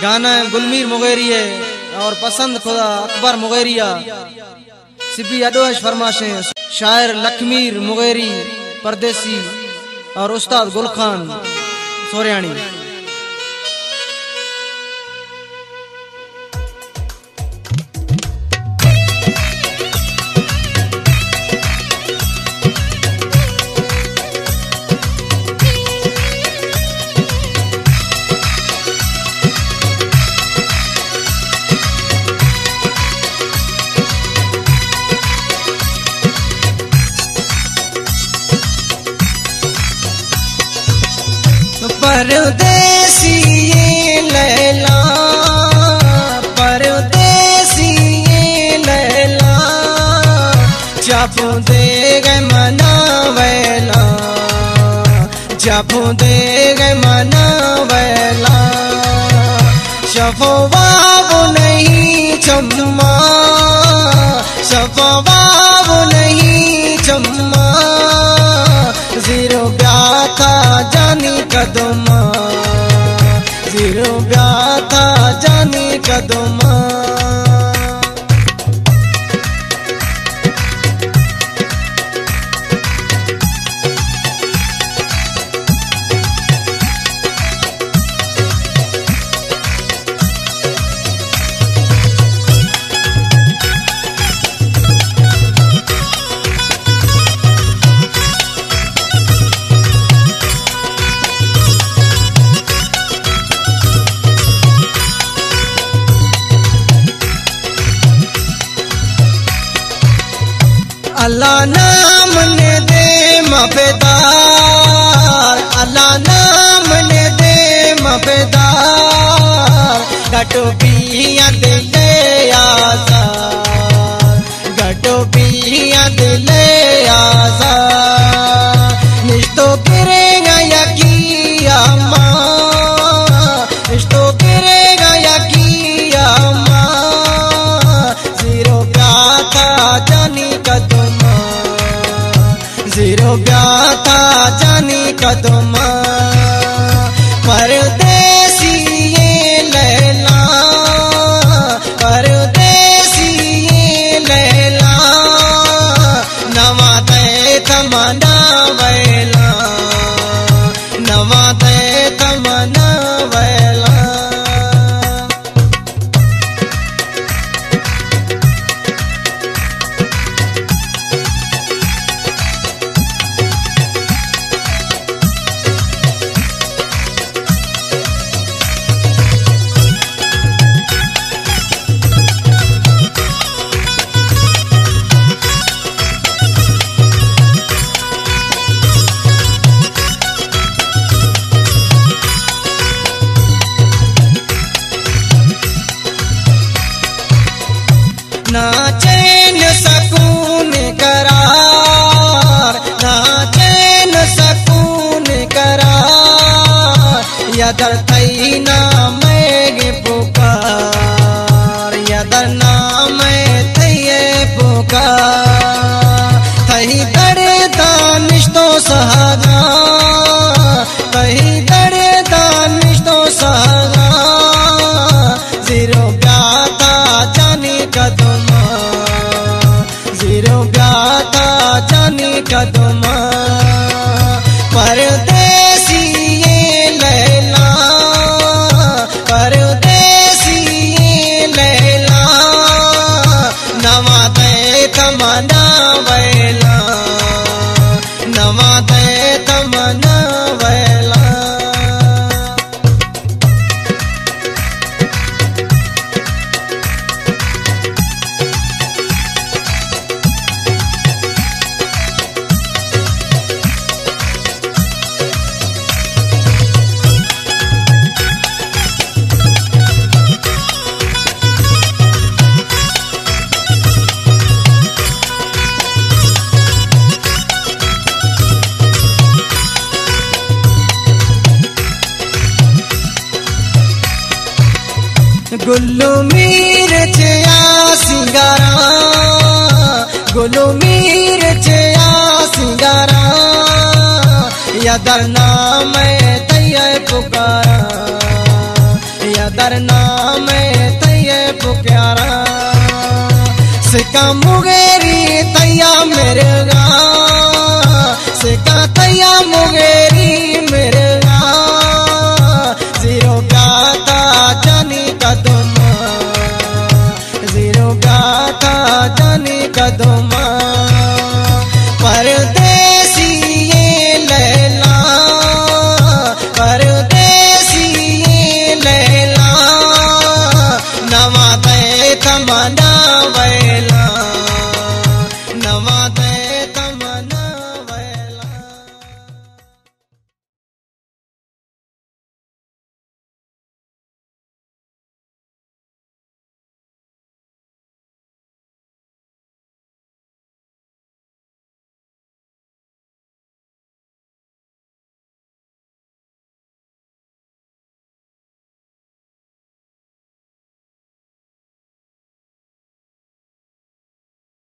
गाना है गुलमीर मुगेरिया और पसंद खुदा अकबर मुगेरिया। सिपी अडोश फरमाशे शायर लखमीर मुगेरी परदेसी और उस्ताद गुलखान सोरियानी। परदेसी ये लैला, परदेसी ये लैला, जब दे गए मनावेला, जब दे गए मनावेला। शफवाब नहीं चम्मा, शफवाब नहीं चम्मा, जीरो ब्याथा जानी कदमा, जीरो ब्याथा जानी कदमा। अल्लाह नाम ने दे मफेदार, अल्लाह नाम ने दे मफेदार, गटो पिया दिले आज़ाद, गटो पिया दिले आज़ाद। निश्तो गिरेगा यकीया माँ, निश्तो गिरेगा यकीया माँ, जीरो प्याथा जानी कदमा, जीरो ब्याथा जानी कदमा। परदेसी ये लैला, परदेसी ये लैला, नवा दे तमन्ना वैला, नवा दे तमन्ना वैला। ना चैन सकून करार, ना चैन सकून करार, यदर थई ना मैं पुकार, यदर ना मैं थई पुकार। थई दड़े दानिश तो सहारा, थई दड़े दानिश तो सहारा, जीरो ब्याथा जानी कदमा, जीरो ब्याथा जानी कदमा। परदेसी ये लैला, परदेसी ये लैला, नवा दे तमन्ना वैला, नवा दे तमन्ना वैला। गुल्लू मीर चया सिंगारा, गुल्लू मीर चया सिंगारा, यदर नाम तैय पुकारा, दर नाम तैये पुकारा सिका मुगेरी तैया मेरे गा सिका तैया मुगेरी मेरे गा जीरो क्या